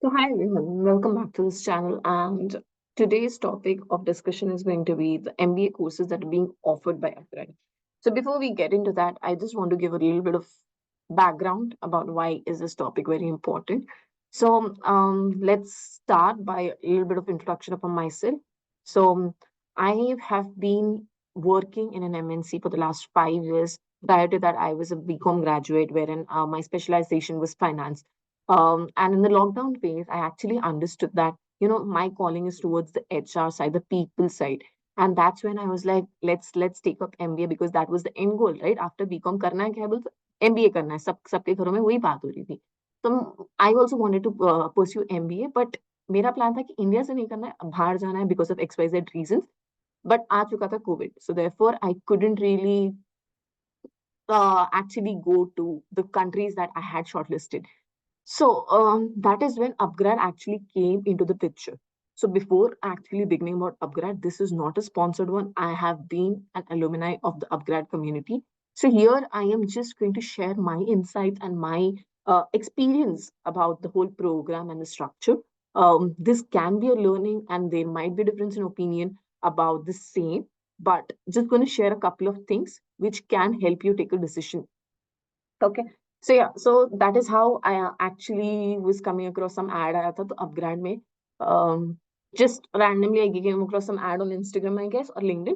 So hi everyone, welcome back to this channel. And today's topic of discussion is going to be the MBA courses that are being offered by UPGRAD. So before we get into that, I just want to give a little bit of background about why is this topic very important. So let's start by a little bit of introduction upon myself. So I have been working in an MNC for the last 5 years. Prior to that, I was a BCom graduate, wherein my specialization was finance. And in the lockdown phase, I actually understood that, my calling is towards the HR side, the people side. And that's when I was like, let's take up MBA because that was the end goal, right? After BCom करना है क्या बोलते MBA करना है सबके घरों में वही बात हो रही थी तो I also wanted to pursue MBA but मेरा प्लान था कि इंडिया से नहीं करना है बाहर जाना है because of XYZ reasons but आ चुका था COVID so therefore I couldn't really actually go to the countries that I had shortlisted. So that is when UPGRAD actually came into the picture. So before actually beginning about UPGRAD, this is not a sponsored one. I have been an alumni of the UPGRAD community. So here I am just going to share my insights and my experience about the whole program and the structure. This can be a learning and there might be difference in opinion about the same, but just going to share a couple of things which can help you take a decision. Okay. So yeah, so that is how I actually was coming across some ad आया था तो upgrade में just randomly I came across some ad on Instagram I guess or LinkedIn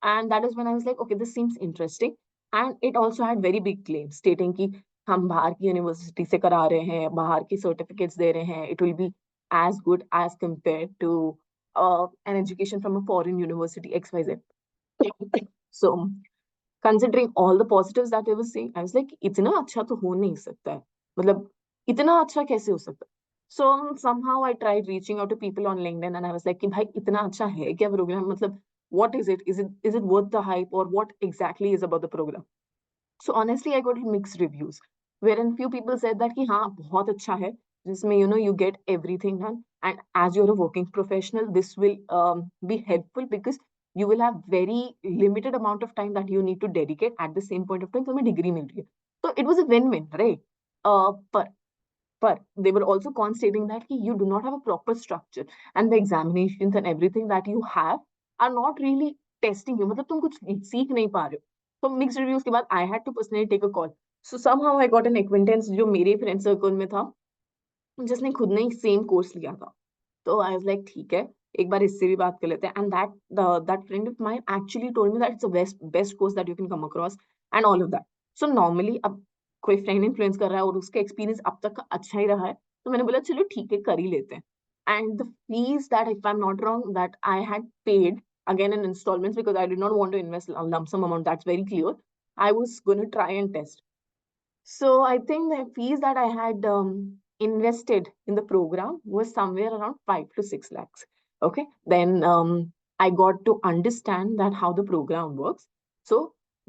and that is when I was like okay this seems interesting and it also had very big claims stating कि हम बाहर की university से करा रहे हैं बाहर की सर्टिफिकेट्स दे रहे हैं it will be as good as compared to an education from a foreign university XYZ. So considering all the positives that I was seeing, I was like, इतना अच्छा तो हो नहीं सकता है. मतलब इतना अच्छा कैसे हो सकता है? So somehow I tried reaching out to people on LinkedIn and I was like कि भाई इतना अच्छा है क्या program? मतलब what is it? Is it worth the hype or what exactly is about the program? So honestly, I got mixed reviews, wherein few people said that कि हाँ बहुत अच्छा है, जिसमें you get everything done, and as you're a working professional, this will be helpful because you will have very limited amount of time that you need to dedicate at the same point of time. तुम्हें degree मिल रही है, so it was a win-win, right? But they were also constating that you do not have a proper structure and the examinations and everything that you have are not really testing you. मतलब तुम कुछ सीख नहीं पा रहे हो. So mixed reviews के बाद I had to personally take a call. So somehow I got an acquaintance जो मेरे friend circle में था जिसने खुद ने सेम कोर्स लिया था. तो आई वाज लाइक ठीक है एक बार इससे भी बात कर लेते हैं and that friend of mine actually told me that it's a best course that you can come across and all of that so normally अब कोई फ्रेंड इन्फ्लुएंस कर रहा है और उसका एक्सपीरियंस अब तक का अच्छा ही रहा है तो मैंने बोला चलो ठीक है कर ही लेते हैं and the fees that if I am not wrong that I had paid again in installments because I did not want to invest a lump sum amount. That's very clear. I was going to try and test. So I think the fees that I had invested in the program was somewhere around 5 to 6 lakhs. Okay, then I got to understand that how the program works. So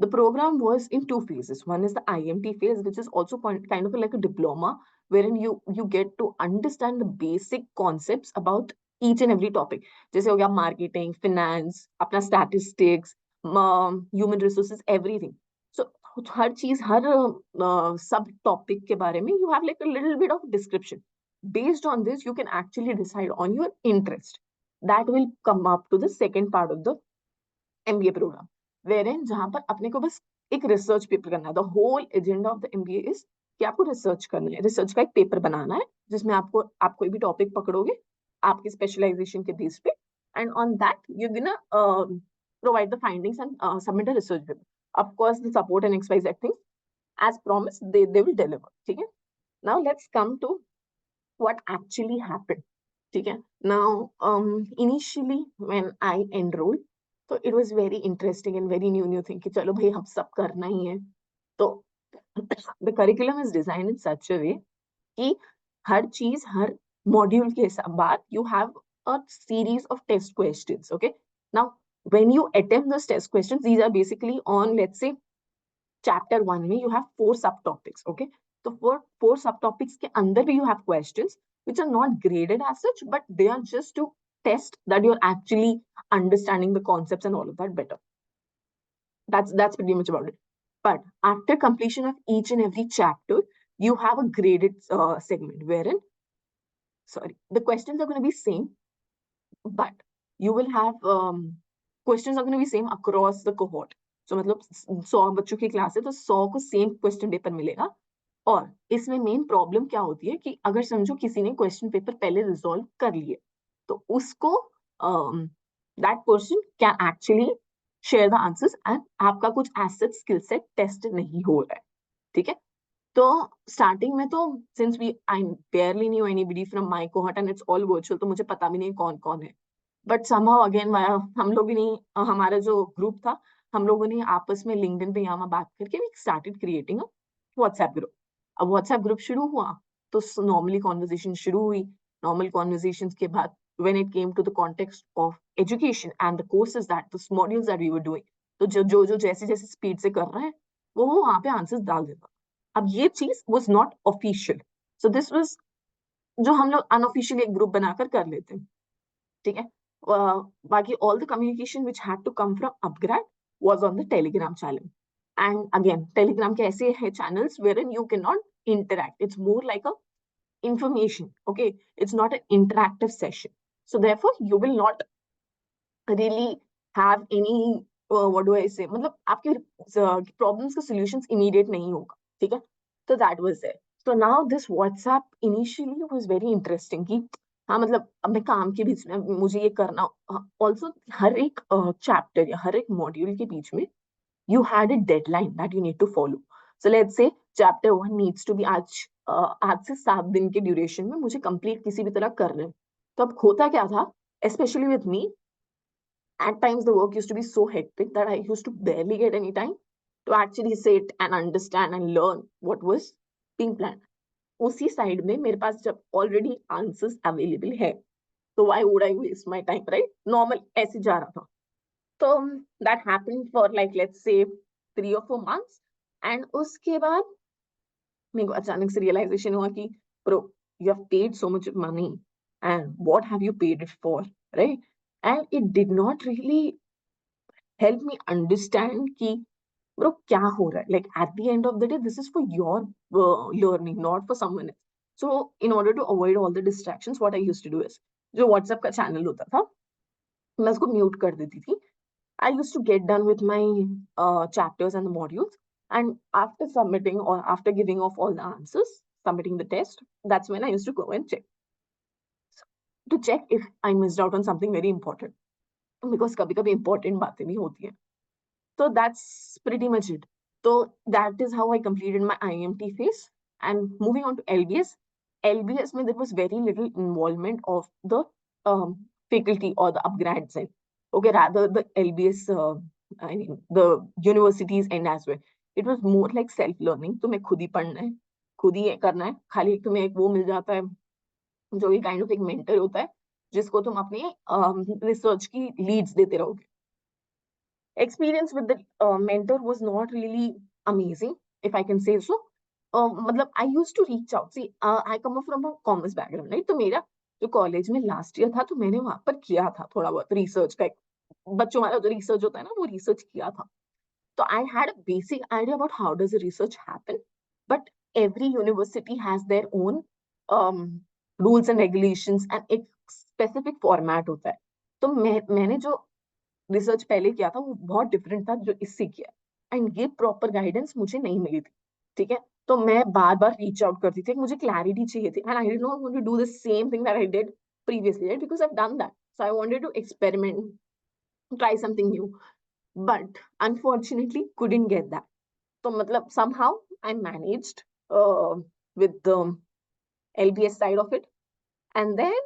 the program was in two phases. One is the IMT phase, which is also kind of like a diploma, wherein you get to understand the basic concepts about each and every topic. जैसे हो गया marketing, finance, अपना statistics, human resources, everything. So हर चीज हर सब topic के बारे में you have like a little bit of description. Based on this, you can actually decide on your interest. That will come up to the second part of the MBA program, wherein जहां पर अपने को बस एक research paper करना है. The whole agenda of the MBA is कि आपको रिसर्च करना है. रिसर्च का एक पेपर बनाना है जिसमें आप कोई भी टॉपिक पकड़ोगे आपके स्पेशलाइजेशन के बेस पे and on that you're gonna provide the findings and submit a research paper. Of course, the support and XYZ things, as promised, they will deliver. Okay? Now let's come to what actually happened. Okay? Now, initially when I enrolled, so it was very interesting and very new thing कि चलो भाई हम सब करना ही है. तो the curriculum is designed in such a way कि हर चीज हर मॉड्यूल के बाद you have a series of test questions. Okay? Now, when you attempt those test questions, these are basically on, let's say, chapter 1 में you have 4 subtopics. Okay, so for 4 subtopics के अंदर भी you have questions which are not graded as such but they are just to test that you're actually understanding the concepts and all of that better. That's pretty much about it. But after completion of each and every chapter you have a graded segment wherein sorry, the questions are going to be same, but you will have questions are going to be same across the cohort. So मतलब 100 बच्चों की class है तो 100 को same question paper मिलेगा. और इसमें main problem क्या होती है कि अगर समझो किसी ने क्वेश्चन पेपर पहले रिजॉल्व कर लिए तो उसको that person can actually share the answers and आपका कुछ एसेट स्किल सेट टेस्ट नहीं हो रहा है. ठीक है. तो स्टार्टिंग में तो since we I barely knew anybody from my cohort and it's all virtual, तो मुझे पता भी नहीं कौन कौन है. बट समहाउ अगेन हम लोग ने हमारा जो ग्रुप था हम लोगों ने आपस में लिंक्डइन पे यहाँ बात करके we started creating a WhatsApp group. अब व्हाट्सएप ग्रुप शुरू हुआ तो नॉर्मली कॉन्वर्जेशन शुरू हुई. नॉर्मल कॉन्वर्जेशन के बाद when it came to the context of education and the courses that the modules that we were doing, तो जो जैसे जैसे स्पीड से कर रहे हैं वो वहां पे आंसर्स डाल देता. अब ये चीज was not official, so this was जो हम लोग अनऑफिशियली एक ग्रुप बनाकर कर लेते हैं. ठीक है. बाकी all the communication which had to come from upgrad was on the telegram channel. And again telegram के ऐसे है channels wherein you cannot interact, it's more like a information. Okay, it's not an interactive session, so therefore you will not really have any what do I say, मतलब आपके problems का solutions immediate नहीं होगा. ठीक है. तो that was it. So now this WhatsApp initially was very interesting कि हाँ मतलब अब मैं काम के बीच में मुझे ये करना. Also हर एक चैप्टर या हर एक मॉड्यूल के बीच में you had a deadline that you need to follow. So let's say chapter 1 needs to be आज से 7 दिन के ड्यूरेशन में मुझे कंप्लीट किसी भी तरह करना है. तो अब होता क्या था, especially with me, at times the work used to be so hectic that I used to barely get any time to actually sit and understand and learn what was being planned. उसी side में मेरे पास जब already answers available है तो why would I waste my time, right? Normal ऐसे जा रहा था. तो that happened for like let's say 3 or 4 months. And उसके बाद मेरे को अचानक से रियलाइजेशन हुआ कि bro you have paid so much money and what have you paid it for, right? And it did not really help me understand कि bro क्या हो रहा है. Like at the end of the day this is for your learning, not for someone else. So in order to avoid all the distractions what I used to do is जो WhatsApp का channel होता था मैं उसको mute कर देती थी. I used to get done with my chapters and the modules. And after submitting or after giving off all the answers, submitting the test, that's when I used to go and check. To check if I missed out on something very important. Because kabhi-kabhi important baatein bhi hoti hai. So that's pretty much it. So that is how I completed my IMT phase. And moving on to LBS. LBS mein there was very little involvement of the faculty or the upgrad side. Okay, rather the LBS, I mean the universities end as well. It was more like self-learning. तुम्हें खुद ही पढ़ना है, खुद ही करना है. खाली एक तुम्हें एक वो मिल जाता है जो कि काइंड ऑफ एक मेंटर होता है जिसको तुम अपने रिसर्च की लीड्स देते रहोगे. Experience with the mentor was not really amazing, if I can say so. मतलब I used to reach out. See, I come from a commerce background, right? तो मेरा जो कॉलेज में लास्ट ईयर था तो मैंने वहां पर किया था थोड़ा बहुत रिसर्च का. बच्चों वाला जो रिसर्च होता है ना वो रिसर्च किया था. So I had a basic idea about how does the research happen, but every university has their own rules and regulations and एक specific format होता है. तो मैंने जो रिसर्च पहले किया था वो बहुत डिफरेंट था जो इससे किया. एंड ये प्रॉपर गाइडेंस मुझे नहीं मिली थी. ठीक है. तो मैं बार बार रीच आउट करती थी, मुझे क्लैरिटी चाहिए थी. And I did not want to do the same thing that I did previously, right? Because I've done that. So I wanted to experiment, try something new. But unfortunately, couldn't get that. So matlab, somehow I managed with the LBS side of it. And then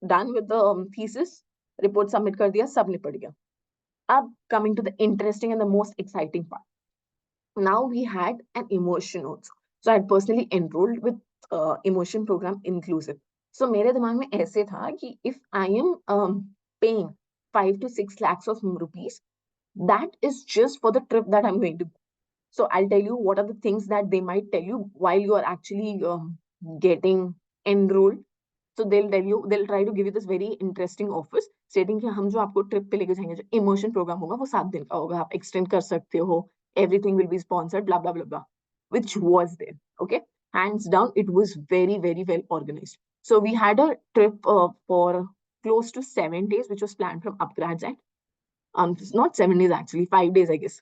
done with the thesis, report submit कर दिया, सब निपट गया. Up coming to the interesting and the most exciting part. Now we had an immersion also. So I had personally enrolled with immersion program inclusive. So मेरे दिमाग में ऐसे था कि if I am paying 5 to 6 lakhs of rupees, that is just for the trip that I'm going to go. So I'll tell you what are the things that they might tell you while you are actually getting enrolled. So they'll tell you, they'll try to give you this very interesting offers, stating कि हम जो आपको trip पे लेके जाएंगे, जो immersion programme होगा वो 7 दिन का होगा, आप एक्सटेंड कर सकते हो, everything will be sponsored, blah blah blah blah, which was there. Okay, hands down, it was very very well organized. So we had a trip for close to 7 days, which was planned from UPGRAD's end. Not 7 days actually, 5 days I guess,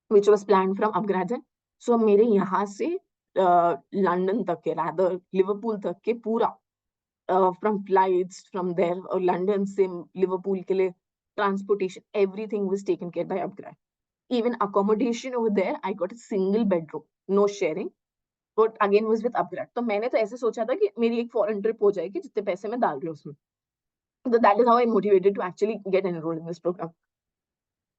which was planned from UPGRAD's end. So मेरे यहाँ से London तक के, rather Liverpool तक के पूरा, from flights from there, London से Liverpool के लिए transportation, everything was taken care by UPGRAD. Even accommodation over there, I got a single bedroom, no sharing. But again was with UPGRAD. तो मैंने तो ऐसे सोचा था कि मेरी एक फॉरेन ट्रिप हो जाएगी जितने पैसे मैं डाल रही हूँ उसमें. So that is how I motivated to actually get enrolled in this program.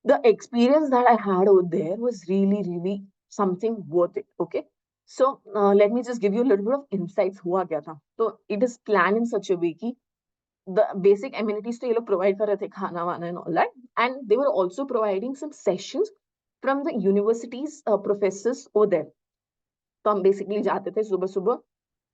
The experience that I had over there was really, really something worth it. Okay. So let me just give you a little bit of insights. हुआ क्या था? So it is planned in such a way कि the basic amenities to ये लोग provide कर रहे थे, खाना वाना and all that, and they were also providing some sessions from the university's professors over there. तो हम बेसिकली जाते थे सुबह सुबह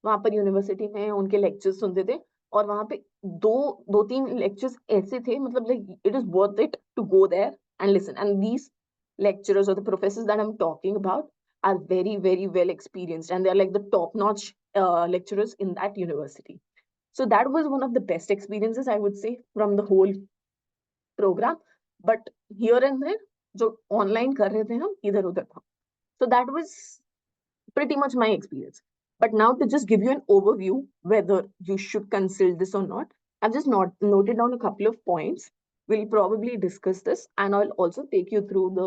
वहां पर यूनिवर्सिटी में उनके लेक्चर्स सुनते थे, और वहां पे दो दो तीन लेक्चर्स ऐसे थे, मतलब like it is worth it to go there and listen. And these lecturers or the professors that I'm talking about are very, very well experienced, and they're like the top-notch lecturers in that university. So that was one of the best experiences, I would say, from the whole program. But here and there, जो online कर रहे थे हम इधर उधर था. So that was pretty much my experience. But now to just give you an overview whether you should consider this or not, I've just noted down a couple of points. We'll probably discuss this, and I'll also take you through the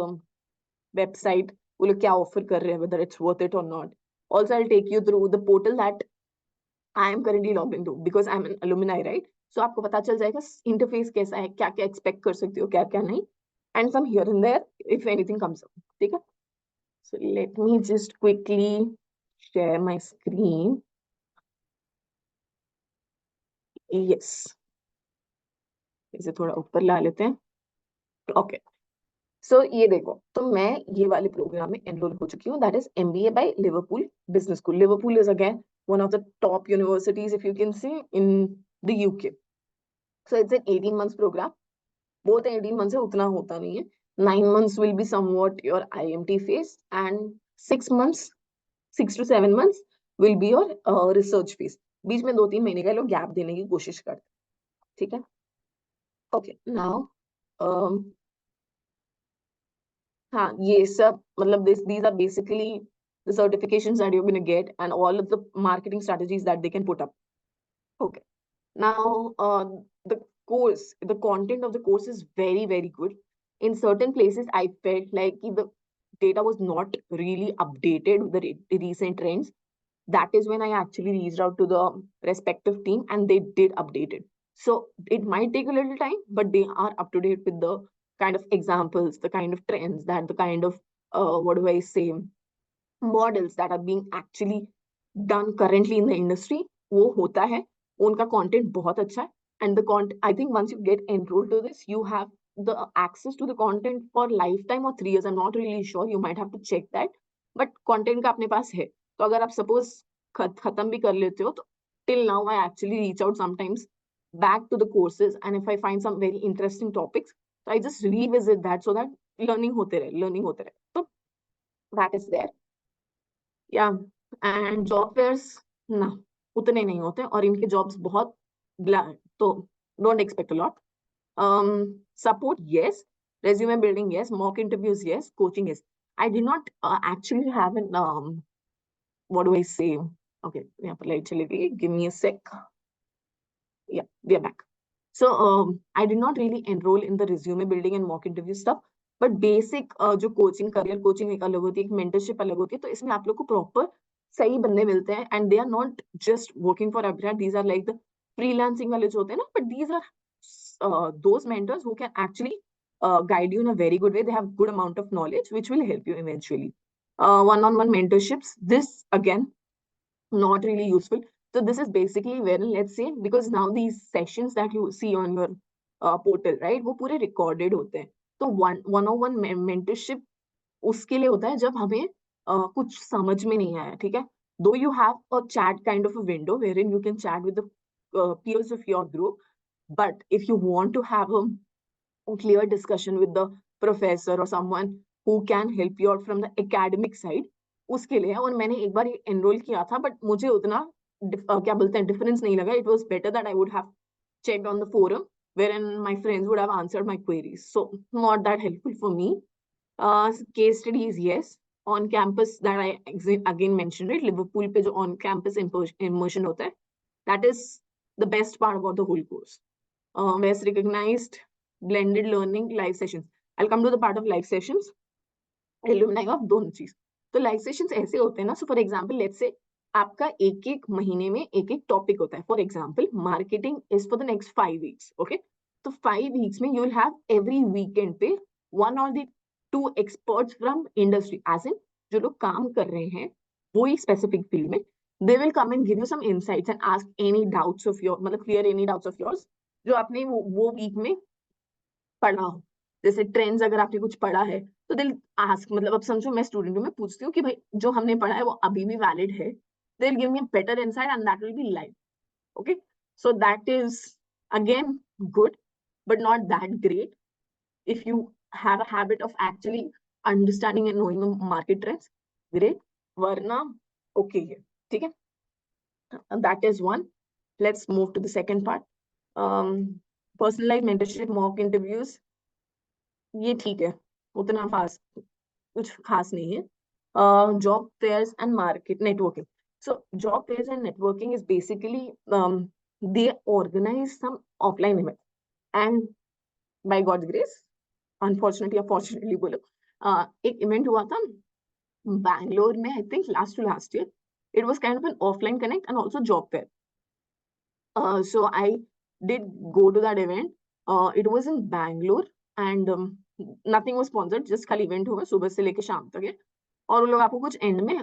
website, वो लोग क्या offer कर रहे हैं, whether it's worth it or not. Also, I'll take you through the portal that I am currently logged into because I'm an alumni, right? So आपको पता चल जाएगा interface कैसा है, क्या क्या expect कर सकते हो, क्या क्या नहीं, and some here and there if anything comes up. ठीक है? So let me just quickly share my screen. Yes. इसे थोड़ा ऊपर ला लेते हैं. Okay. So ये देखो, तो मैं ये वाले प्रोग्राम में एनरोल हो चुकी हूँ. That is MBA by Liverpool Business School. Liverpool is again one of the top universities, if you can say, in the UK. So it's an 18 months program. Both 18 months है, उतना होता नहीं है. 9 months will be somewhat your IMT phase, and 6 to 7 months will be your research phase. बीच में 2-3 महीने का लोग gap देने की कोशिश करते हैं. ठीक है? Okay, now हाँ, ये सब मतलब these are basically the certifications that you're going to get and all of the marketing strategies that they can put up. Okay. Now, the the content of the course is very, very good. In certain places, I felt like the data was not really updated with the recent trends. That is when I actually reached out to the respective team and they did update it. So it might take a little time, but they are up to date with the kind of examples, the kind of trends, that the kind of what do I say, models that are being actually done currently in the industry. वो होता है, उनका content बहुत अच्छा है, and the content, I think once you get enrolled to this, you have the access to the content for lifetime or 3 years. I'm not really sure. You might have to check that. But content का अपने पास है. तो अगर आप suppose खत्म भी कर लेते हो, तो till now I actually reach out sometimes back to the courses, and if I find some very interesting topics, so I just revisit that so that learning होते रहे. So that is there. Yeah, and job fairs ना उतने नहीं होते, और इनके jobs बहुत bland, तो don't expect a lot. Support, yes. Resume building, yes. Mock interviews, yes. Coaching, yes. I did not actually have an what do I say? Okay, yeah, give me a sec. Yeah, we are back. So I did not really enroll in the resume building and mock interview stuff, but basic जो coaching, career coaching एक अलग होती है, एक mentorship अलग होती है, तो इसमें आप लोग को proper सही बंदे मिलते हैं, and they are not just working for UPGRAD. These are like the freelancing वाले जो होते हैं ना, but these are those mentors who can actually guide you in a very good way. They have good amount of knowledge which will help you eventually. One-on-one mentorships, this again not really useful. So this is basically where, let's say, because now these sessions that you see on your portal, right, वो पूरे recorded होते हैं. तो one-on-one mentorship उसके लिए होता है जब हमें कुछ समझ में नहीं आया, ठीक है? Though you have a chat kind of a window wherein you can chat with the peers of your group, but if you want to have a clear discussion with the professor or someone who can help you out from the academic side, उसके लिए. और मैंने एक बार enrol किया था, but मुझे उतना क्या बोलते हैं डिफरेंस नहीं लगा. It was better that I would have checked on the forum wherein my friends would have answered my queries. So not that helpful for me. Case studies, yes. On campus that I again mentioned it, Liverpool पे जो on campus immersion होता है, that is the best part about the whole course. Best recognized blended learning live sessions. I'll come to the part of live sessions. Alumni of दोनों चीज. तो live sessions ऐसे होते हैं ना. So for example let's say आपका एक एक महीने में एक एक टॉपिक होता है. For example marketing is for the next 5 weeks. Okay, तो 5 वीक्स में you will have every weekend पे वन और the two experts from industry, as in जो लोग काम कर रहे हैं वो एक स्पेसिफिक फील्ड में, they will come and give you some insights and ask any doubts of your, मतलब clear any doubts of yours जो आपने वो वीक में पढ़ा हो. जैसे ट्रेंड्स अगर आपने कुछ पढ़ा है तो दिल आस्क, मतलब अब समझो मैं स्टूडेंट हूँ, मैं पूछती हूँ कि भाई जो हमने पढ़ा है वो अभी भी वैलिड है. They will give me better insight and that will be live. Okay, so that is again good but not that great if you have a habit of actually understanding and knowing the market trends. Great, वरना okay है. ठीक है, that is one. Let's move to the second part. Personalized mentorship, mock interviews, ये ठीक है, उतना fast कुछ खास नहीं है. Job fairs and market networking. So job fairs and networking is basically they organize some offline events, and by God's grace, unfortunately or fortunately बोलो, एक इवेंट हुआ था बैंगलोर में, I think last to last year. It was kind of an offline connect and also job fair. So I did go to that event. It was in Bangalore and nothing was sponsored, just खाली event होगा सुबह से लेके शाम तक है. और वो लोग आपको कुछ एंड में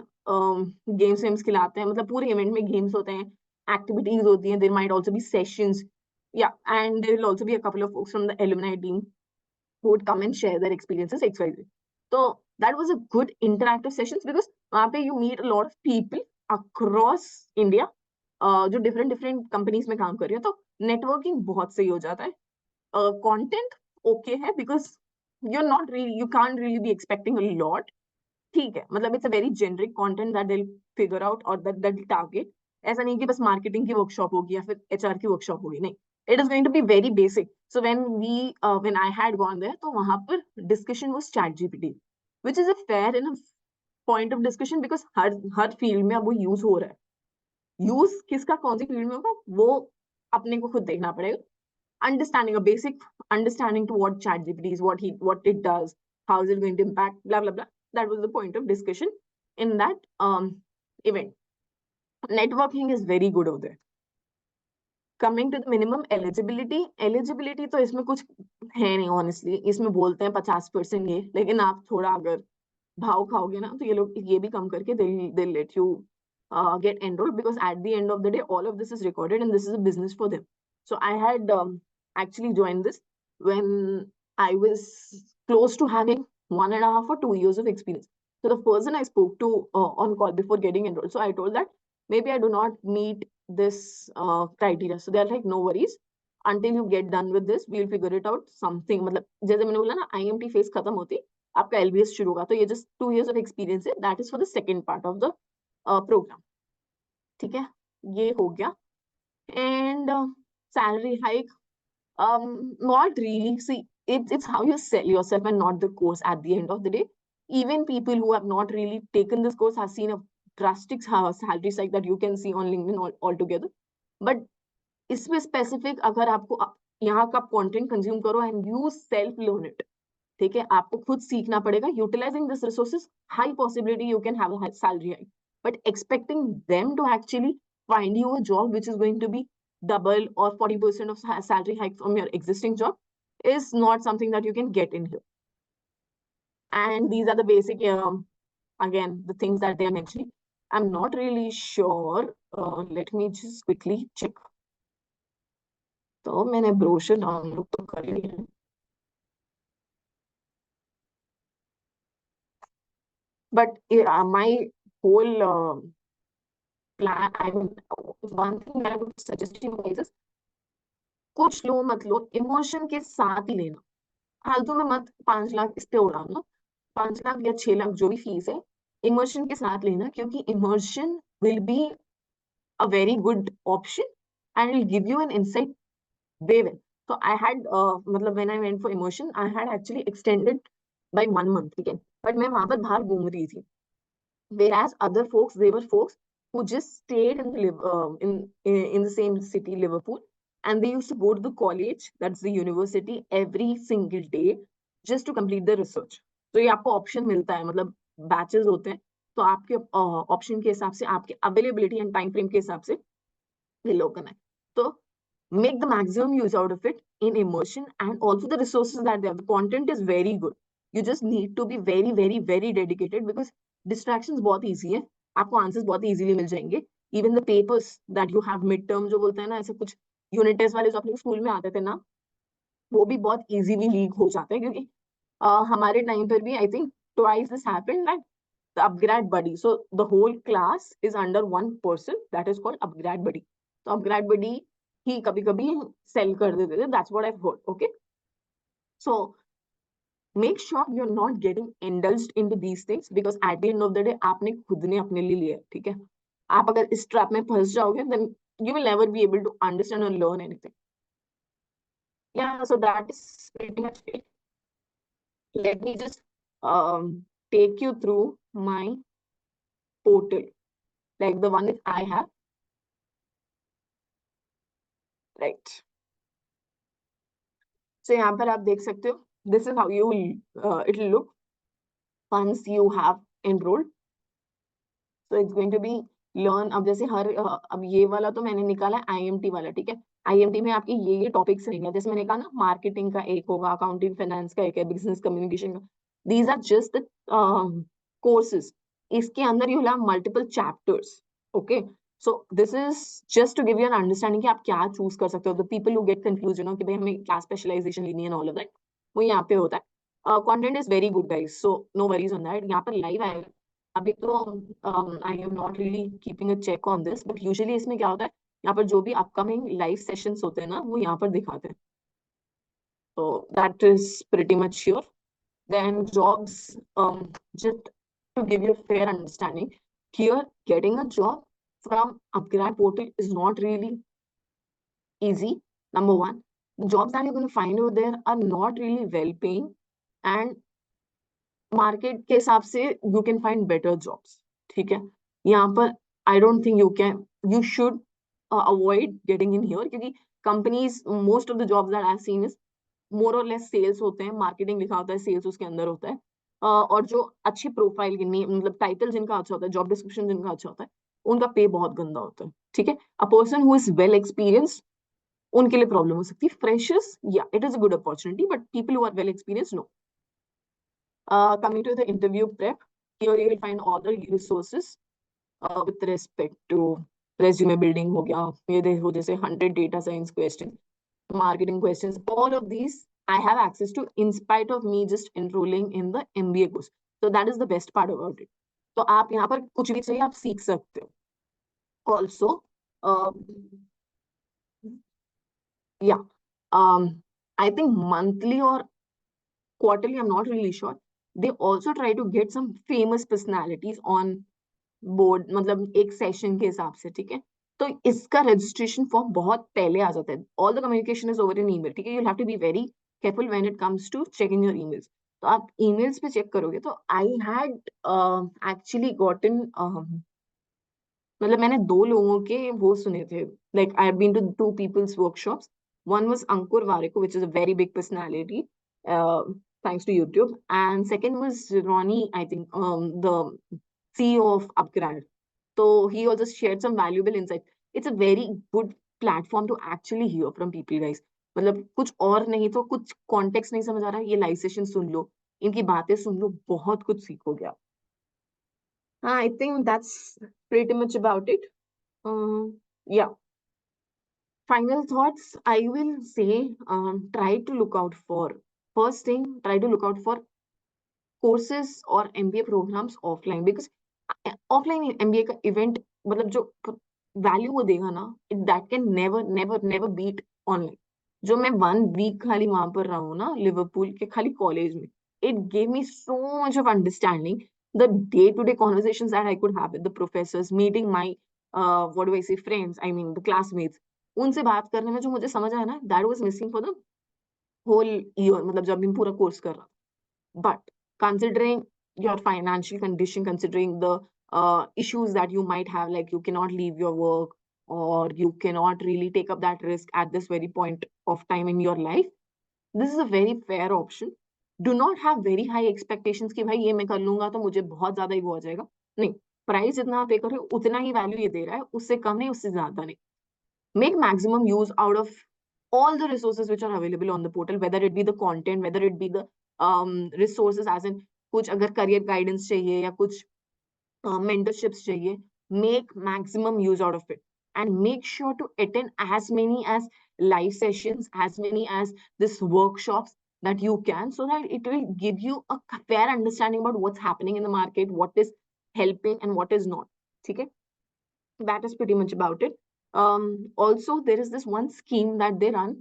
गेम्स वेम्स खिलाते हैं, मतलब पूरे इवेंट में गेम्स होते हैं, एक्टिविटीज होती हैं, there might also be sessions, या and there will also be a couple of folks from the alumni team who would come and share their experiences XYZ. So that was a good interactive sessions because वहाँ पे you meet a lot of people across India जो different different companies में काम कर रही है. तो networking बहुत सही हो जाता है. कंटेंट ओके है because you are not really, you can't really be expecting a lot. ठीक है, मतलब it's a very generic content that they will figure out और दैट टारगेट. ऐसा नहीं कि बस मार्केटिंग की वर्कशॉप होगी या फिर एचआर की वर्कशॉप होगी, नहीं. It is going to be very basic. So when I had gone there तो वहां पर discussion was chat GPT, which is a fair enough point of discussion because हर फील्ड में अब वो यूज हो रहा है. यूज किसका कौन सी फील्ड में होगा वो अपने को खुद देखना पड़ेगा. Understanding a basic understanding to what ChatGPT is, what it does, how is it going to impact, blah blah blah. That was the point of discussion in that event. Networking is very good over there. Coming to the minimum eligibility तो इसमें कुछ है नहीं honestly. इसमें बोलते हैं 50% ये, लेकिन आप थोड़ा अगर भाव खाओगे ना तो ये लोग ये भी कम करके they'll let you get enrolled, because at the end of the day all of this is recorded and this is a business for them. So I had actually joined this when I was close to having 1.5 or 2 years of experience. So the person I spoke to on call before getting enrolled, so I told that maybe I do not meet this criteria. So they are like, no worries, until you get done with this we'll figure it out something. मतलब जैसे मैंने बोला ना IMT phase खत्म होती आपका LBS शुरू होगा, तो ये just 2 years of experience है, that is for the second part of the program. ठीक है, ये हो गया. And salary hike, not really. See, it's how you sell yourself and not the course at the end of the day. Even people who have not really taken this course have seen a drastic salary hike that you can see on LinkedIn altogether. But इसमें specific अगर आपको यहाँ का content consume करो and you self learn it, ठीक है, आपको खुद सीखना पड़ेगा. Utilizing this resources, high possibility you can have a high salary hike. But expecting them to actually find you a job which is going to be double or 40% of salary hike from your existing job is not something that you can get in here. And these are the basic, again, the things that they are mentioning. I'm not really sure. Let me just quickly check. तो मैंने brochure download तो कर लिया है. But my whole plan, I mean, one thing that I would suggest you guys is कुछ लो मत लो, emotion के साथ ही लेना. फालतू में मत 5 लाख इस पे उड़ाना. 5 लाख या 6 लाख जो भी फीस है, इमोशन के साथ लेना, क्योंकि emotion will be a very good option and it'll give you an insight way well. So I had मतलब when I went for immersion, I had actually extended by 1 month, ठीक है, but मैं वहां पर बाहर घूम रही थी. Whereas other folks, they were folks who just stayed in the in the same city, Liverpool, and they used to go to the college, that's the university, every single day just to complete the research. तो ये आपको option मिलता है, मतलब batches होते हैं, तो आपके ऑप्शन के हिसाब से, आपके अवेलेबिलिटी एंड टाइम फ्रेम के हिसाब से ये लोग करना है. तो make the maximum use out of it in immersion, and also the resources that they have. The content is very good. You just need to be very, very, very dedicated because distractions बहुत easy है. आपको answers बहुत easily मिल जाएंगे. Even the papers that you have midterm जो बोलते हैं ना, ऐसे कुछ unit test वाले जो अपने स्कूल में आते थे ना, वो भी बहुत easily लीक हो जाते हैं, क्योंकि हमारे टाइम पर भी I think twice this happened that the upgrad buddy. So the whole class is under one person that is called upgrad buddy. So upgrad buddy ही कभी कभी सेल कर देते थे. That's what I've heard. Okay, so make sure you're not getting indulged into these things because at the end of the day आपने खुद ने अपने लिए लिया है. ठीक है, आप अगर इस ट्रैप में फंस जाओगे then you will never be able to understand or learn anything. Yeah, so that is pretty much it. Let me just take you through my portal, like the one that I have. Right. So यहाँ पर आप देख सकते हो. This is how you will it will look once you have enrolled. So it's going to be learn. अब जैसे हर अब ये वाला तो मैंने निकाला IMT वाला. ठीक है, IMT में आपके ये टॉपिक्स रहेंगे. जैसे मैंने कहा ना, मार्केटिंग का एक होगा, अकाउंटिंग फाइनेंस का एक है, बिजनेस कम्युनिकेशन का. These are just the courses. इसके अंदर you will have multiple chapters. Okay, so this is just to give you an understanding कि आप क्या चूज कर सकते हो. The people who get confuse, you know, कि भाई हमें क्या स्पेशलाइजेशन लेनी है, ऑल ऑफ दैट, वो यहाँ पे होता है. Content is very good guys, so no worries on that. यहाँ पर लाइव आएगा अभी तो. I am not really keeping a check on this, but usually इसमें क्या होता है, यहाँ पर जो भी अपकमिंग लाइव सेशंस होते हैं ना, वो यहाँ पर दिखाते हैं. तो that is pretty much sure. Then jobs, just to give you a fair understanding, here getting a job from upgrad portal is not really easy. Number one, the jobs that you're going to find over there are not really well paying, and market के हिसाब से you can find better jobs. ठीक है, यहाँ पर I don't think you should avoid getting in here, क्योंकि companies, most of the jobs that I have seen is more or less sales होते हैं. मार्केटिंग लिखा होता है, सेल्स उसके अंदर होता है. और जो अच्छी प्रोफाइल की, मतलब टाइटल जिनका अच्छा होता है, जॉब डिस्क्रिप्शन जिनका अच्छा होता है, उनका पे बहुत गंदा होता है. ठीक है, a person who is well experienced, उनके लिए प्रॉब्लम हो सकती है. फ्रेशर्स, या it is a good opportunity, but people who are well experienced, no. Coming to the interview prep, here you will find all the resources with respect to resume building हो गया, ये देखो जैसे 100 data science questions, marketing questions, all of these I have access to in spite of me just enrolling in the MBA course. So that is the best part about it. तो आप यहाँ पर कुछ भी चाहिए आप सीख सकते हो. Also, uh, yeah, I think monthly or quarterly, I'm not really sure. They also try to get some famous personalities on board, मतलब एक सेशन के हिसाब से. ठीक है, तो इसका रजिस्ट्रेशन फॉर्म बहुत पहले आ जाता है. All the communication is over in email. ठीक है, you have to be very careful when it comes to checking your emails. तो आप ईमेल्स पे चेक करोगे तो आई हैड एक्चुअली गॉटन, मतलब मैंने दो लोगों के वो सुने थे. Like I have been to two people's workshops. One was Ankur Wareko, which is a very big personality, thanks to YouTube. And second was Ronnie, I think, the CEO of UPGRAD. So he also shared some valuable insight. It's a very good platform to actually hear from people, guys. मतलब कुछ और नहीं तो, कुछ context नहीं समझ आ रहा है, ये लाइव सेशन सुन लो, इनकी बातें सुन लो, बहुत कुछ सीखोगे आप. I think that's pretty much about it. Yeah. Final thoughts, I will say, try to look out for, first thing, try to look out for courses or MBA programs offline, because offline MBA का event, मतलब जो value वो देगा ना, that can never beat online. जो मैं 1 week खाली वहां पर रहा हूँ ना, लिवरपूल के खाली कॉलेज में, it gave me so much of understanding. The day-to-day conversations that I could have with the professors, meeting my what do I say friends, I mean the classmates, उनसे बात करने में जो मुझे समझ आया ना, that was missing for the whole year, मतलब जब मैं पूरा कोर्स कर रहा था. But considering your financial condition, considering the issues that you might have, like you cannot leave your work or you cannot really take up that risk at this very point of time in your life, this is a very fair option. Do not have very high expectations कि भाई ये मैं कर लूंगा तो मुझे बहुत ज्यादा ही वो आ जाएगा. नहीं, प्राइस जितना आप पे कर रहे हो उतना ही वैल्यू ये दे रहा है, उससे कम नहीं, उससे ज्यादा नहीं. Make maximum use out of all the resources which are available on the portal, whether it be the content, whether it be the resources, as in कुछ अगर career guidance चाहिए या कुछ mentorships चाहिए, make maximum use out of it and make sure to attend as many as live sessions, as many as this workshops that you can, so that it will give you a fair understanding about what's happening in the market, what is helping and what is not. Okay, that is pretty much about it. Also, there is this one scheme that they run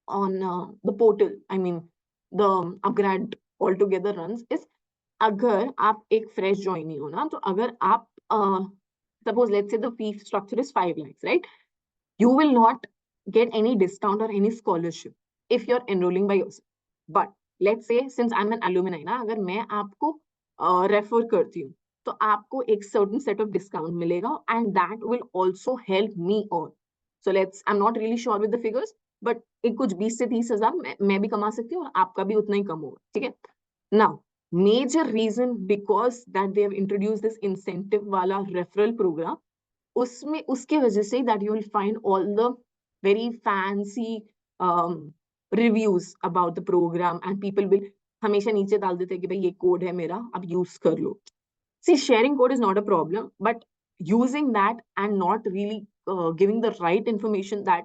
on the portal. I mean, the upgrad altogether runs is, अगर आप एक fresh joinee हो ना, तो अगर आप suppose let's say the fee structure is 5 lakhs, right? You will not get any discount or any scholarship if you're enrolling by yourself. But let's say since I'm an alumni ना, अगर मैं आपको refer करती हूँ, तो आपको एक certain set of discount मिलेगा and that will also help me earn. So I'm not really sure with the figures, but एक कुछ 20 से 30 हजार मैं भी कमा सकती हूँ और आपका भी उतना ही कम होगा, ठीक है? Now, major reason because that they have introduced this incentive वाला referral program, उसमें उसके वजह से that you will find all the very fancy reviews about the program and people will हमेशा नीचे डाल देते हैं कि भाई ये कोड है मेरा, आप यूज कर लो. See, sharing code is not a problem, but using that and not really giving the right information that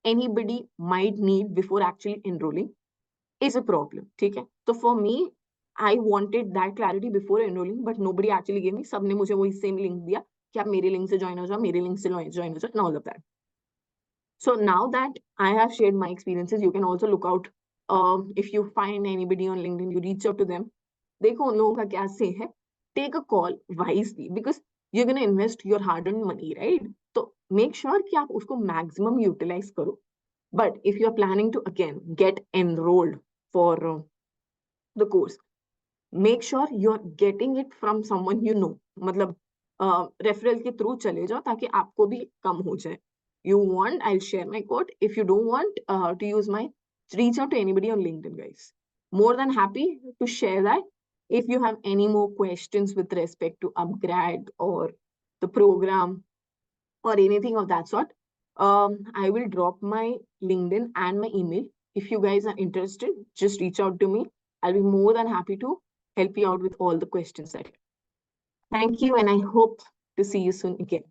anybody might need before actually enrolling is a problem. ठीक है? So for me, I wanted that clarity before enrolling, but nobody actually gave me. सबने मुझे वही same link दिया कि आप मेरे link से join हो जाओ, मेरे link से join हो जाओ, and all of that. So now that I have shared my experiences, you can also look out. If you find anybody on LinkedIn, you reach out to them. देखो उन लोगों का क्या say है. Take a call wisely because you're going to invest your hard-earned money, right? So make sure कि आप उसको maximum utilize करो. But if you're planning to again get enrolled for the course, make sure you're getting it from someone you know. मतलब referral के through चले जाओ ताकि आपको भी कम हो जाए. You want, I'll share my code. If you don't want to use my, reach out to anybody on LinkedIn, guys. More than happy to share that. If you have any more questions with respect to upgrad or the program or anything of that sort, I will drop my LinkedIn and my email. If you guys are interested, just reach out to me. I'll be more than happy to help you out with all the questions that you have. Thank you, and I hope to see you soon again.